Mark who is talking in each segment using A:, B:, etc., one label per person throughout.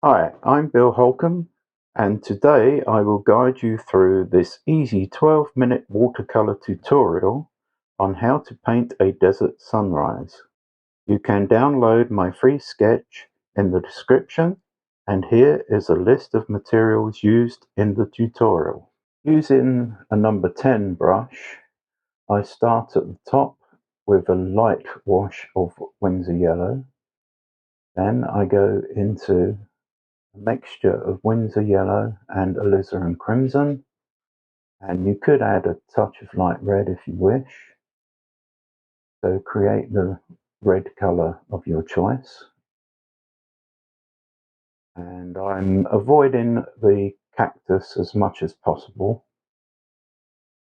A: Hi, I'm Bill Holcomb, and today I will guide you through this easy 12-minute watercolor tutorial on how to paint a desert sunrise. You can download my free sketch in the description, and here is a list of materials used in the tutorial. Using a number 10 brush, I start at the top with a light wash of Winsor yellow. Then I go into a mixture of Winsor yellow and alizarin crimson, and you could add a touch of light red if you wish. So create the red color of your choice. And I'm avoiding the cactus as much as possible.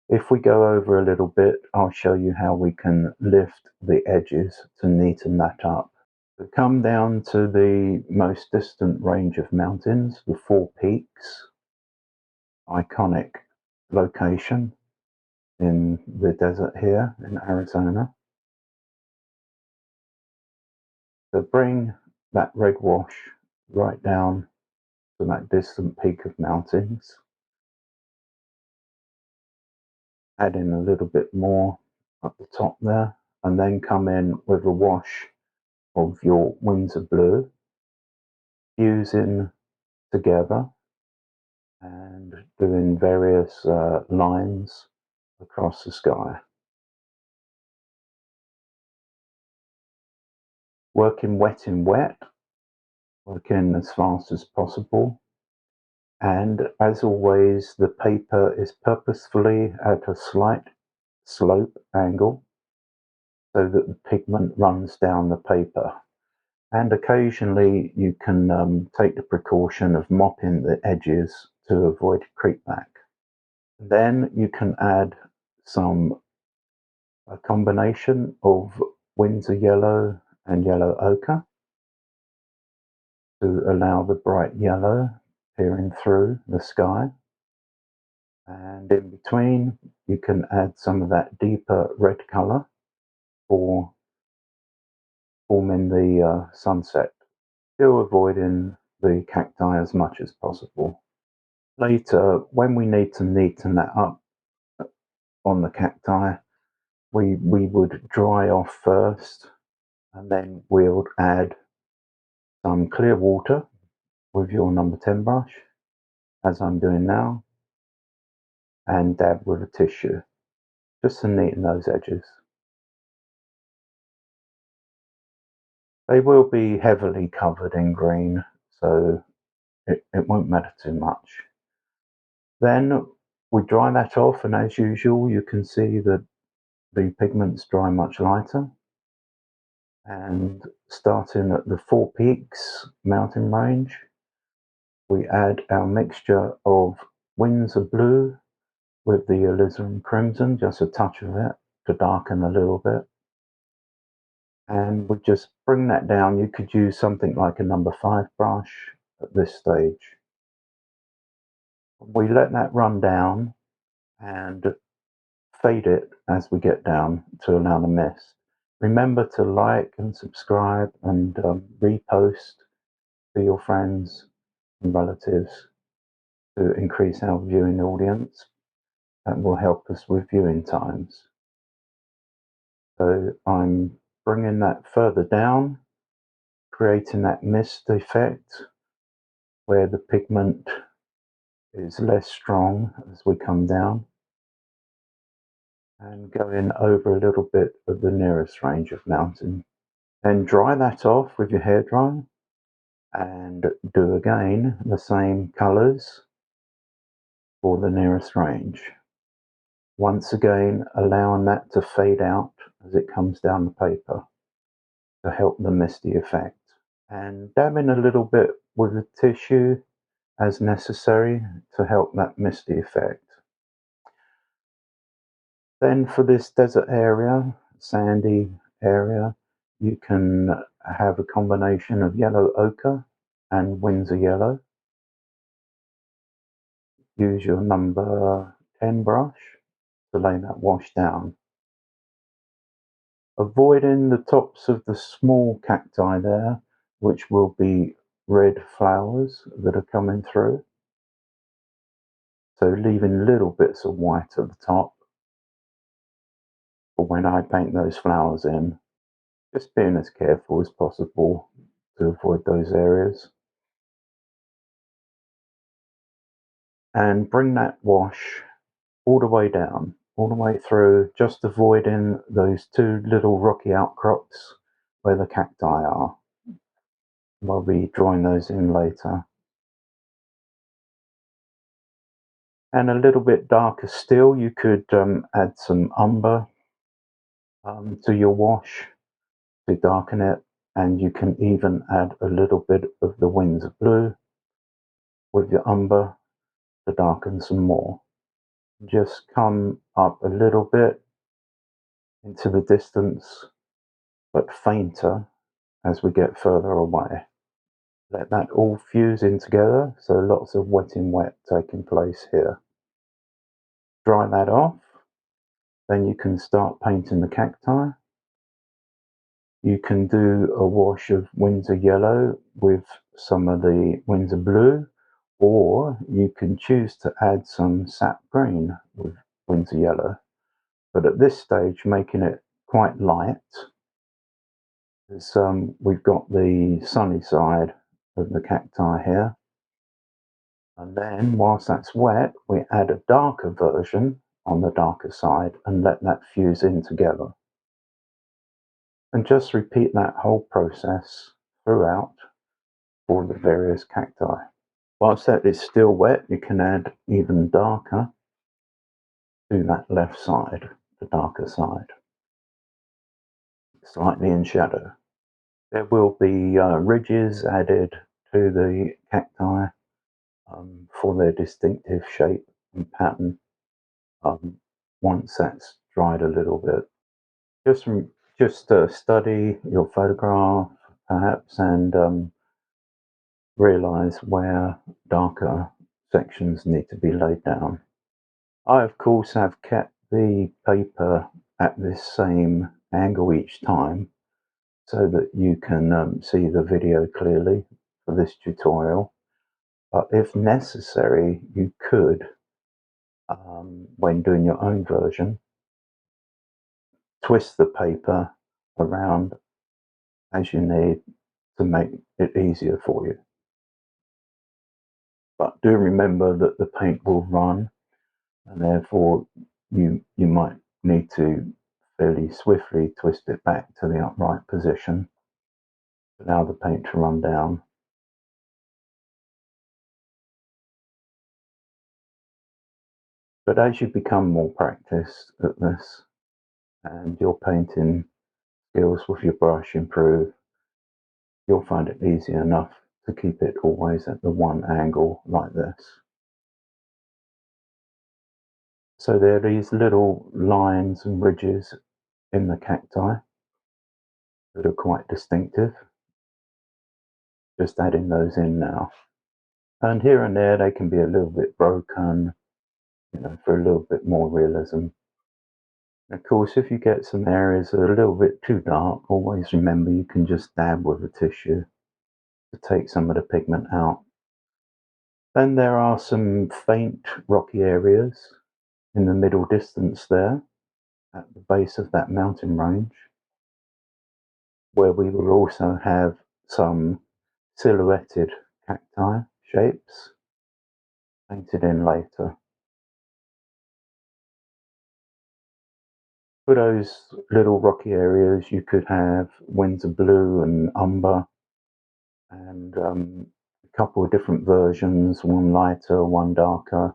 A: If we go over a little bit, I'll show you how we can lift the edges to neaten that up. We come down to the most distant range of mountains, the Four Peaks, iconic location in the desert here in Arizona. So bring that red wash right down to that distant peak of mountains. Add in a little bit more at the top there, and then come in with a wash of your Winsor blue, fusing together and doing various lines across the sky. Working wet in wet, working as fast as possible. And as always, the paper is purposefully at a slight slope angle so that the pigment runs down the paper. And occasionally you can take the precaution of mopping the edges to avoid creepback. Then you can add a combination of Winsor yellow and yellow ochre to allow the bright yellow peering through the sky. And in between, you can add some of that deeper red color for forming the sunset, still avoiding the cacti as much as possible. Later, when we need to neaten that up on the cacti, we would dry off first, and then we'll add some clear water with your number 10 brush, as I'm doing now, and dab with a tissue, just to neaten those edges. They will be heavily covered in green, so it won't matter too much. Then we dry that off, and as usual, you can see that the pigments dry much lighter. And starting at the Four Peaks mountain range, we add our mixture of Winsor blue with the alizarin crimson, just a touch of it to darken a little bit. And we just bring that down. You could use something like a number 5 brush at this stage. We let that run down and fade it as we get down to allow the mist. Remember to like and subscribe and repost to your friends and relatives to increase our viewing audience. That will help us with viewing times. So I'm bringing that further down, creating that mist effect where the pigment is less strong as we come down, and going over a little bit of the nearest range of mountain. Then dry that off with your hairdryer and do again the same colours for the nearest range. Once again, allowing that to fade out as it comes down the paper to help the misty effect. And dabbing a little bit with a tissue as necessary to help that misty effect. Then for this desert area, sandy area, you can have a combination of yellow ochre and Winsor yellow. Use your number 10 brush to lay that wash down. Avoiding the tops of the small cacti there, which will be red flowers that are coming through. So leaving little bits of white at the top for when I paint those flowers in. Just being as careful as possible to avoid those areas. And bring that wash all the way down, all the way through, just avoiding those two little rocky outcrops where the cacti are. We'll be drawing those in later. And a little bit darker still, you could add some umber to your wash to darken it, and you can even add a little bit of the Windsor blue with your umber to darken some more. Just come up a little bit into the distance, but fainter as we get further away. Let that all fuse in together, so lots of wetting wet taking place here. Dry that off, then you can start painting the cacti. You can do a wash of Windsor yellow with some of the Windsor blue, or you can choose to add some sap green with Windsor yellow. But at this stage, making it quite light, because we've got the sunny side of the cacti here. And then, whilst that's wet, we add a darker version on the darker side and let that fuse in together. And just repeat that whole process throughout for the various cacti. Whilst that is still wet, you can add even darker to that left side, the darker side, slightly in shadow. There will be ridges added to the cacti for their distinctive shape and pattern once that's dried a little bit. Just study your photograph perhaps and realize where darker sections need to be laid down. I of course have kept the paper at this same angle each time so that you can see the video clearly for this tutorial, but if necessary you could, when doing your own version, twist the paper around as you need to make it easier for you. But do remember that the paint will run, and therefore you might need to fairly swiftly twist it back to the upright position to allow the paint to run down. But as you become more practiced at this and your painting skills with your brush improve, you'll find it easy enough to keep it always at the one angle like this. So there are these little lines and ridges in the cacti that are quite distinctive. Just adding those in now. And here and there they can be a little bit broken, for a little bit more realism. Of course, if you get some areas that are a little bit too dark, always remember you can just dab with a tissue to take some of the pigment out. Then there are some faint rocky areas in the middle distance there at the base of that mountain range, where we will also have some silhouetted cacti shapes painted in later. For those little rocky areas, you could have Windsor blue and umber, and a couple of different versions, one lighter, one darker.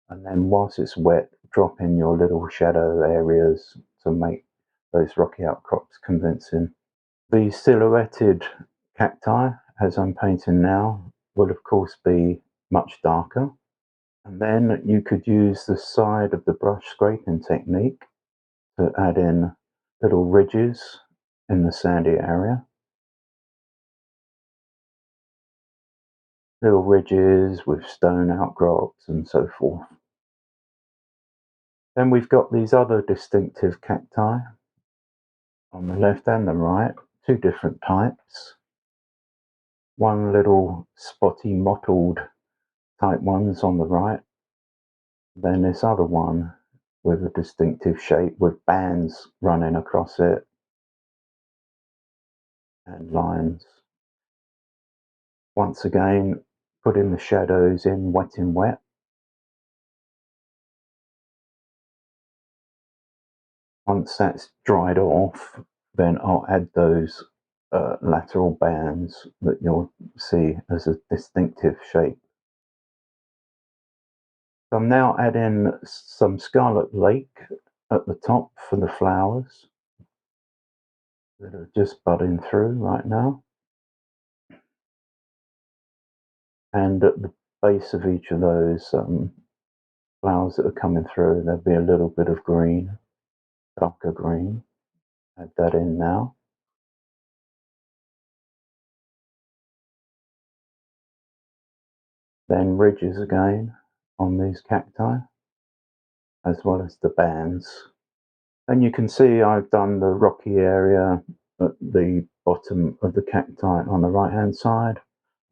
A: And then whilst it's wet, drop in your little shadow areas to make those rocky outcrops convincing. The silhouetted cacti, as I'm painting now, will of course be much darker. And then you could use the side of the brush scraping technique to add in little ridges in the sandy area. Little ridges with stone outcrops and so forth. Then we've got these other distinctive cacti on the left and the right, two different types. one little spotty mottled type ones on the right. Then this other one with a distinctive shape with bands running across it and lines. Once again, putting the shadows in wet in wet. Once that's dried off, then I'll add those lateral bands that you'll see as a distinctive shape. So I'm now adding some Scarlet Lake at the top for the flowers that are just budding through right now. And at the base of each of those flowers that are coming through, there'll be a little bit of green, darker green. Add that in now. Then ridges again on these cacti, as well as the bands. And you can see I've done the rocky area at the bottom of the cacti on the right hand side.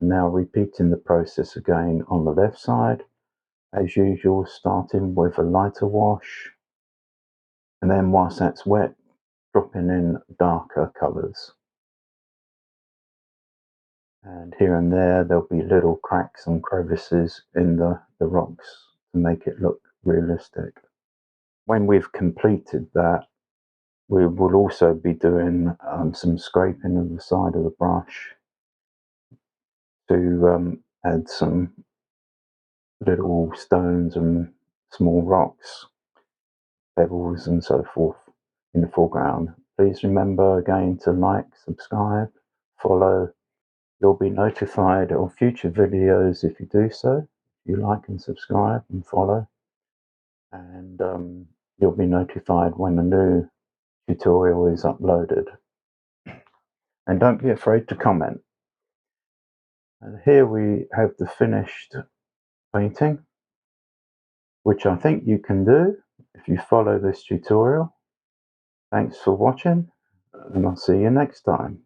A: Now repeating the process again on the left side, as usual, starting with a lighter wash, and then whilst that's wet, dropping in darker colours. And here and there there'll be little cracks and crevices in the rocks to make it look realistic. When we've completed that, we will also be doing some scraping of the side of the brush to add some little stones and small rocks, pebbles and so forth in the foreground. Please remember again to like, subscribe, follow. You'll be notified of future videos if you do so. You like and subscribe and follow, and you'll be notified when a new tutorial is uploaded. And don't be afraid to comment. And here we have the finished painting, which I think you can do if you follow this tutorial. Thanks for watching, and I'll see you next time.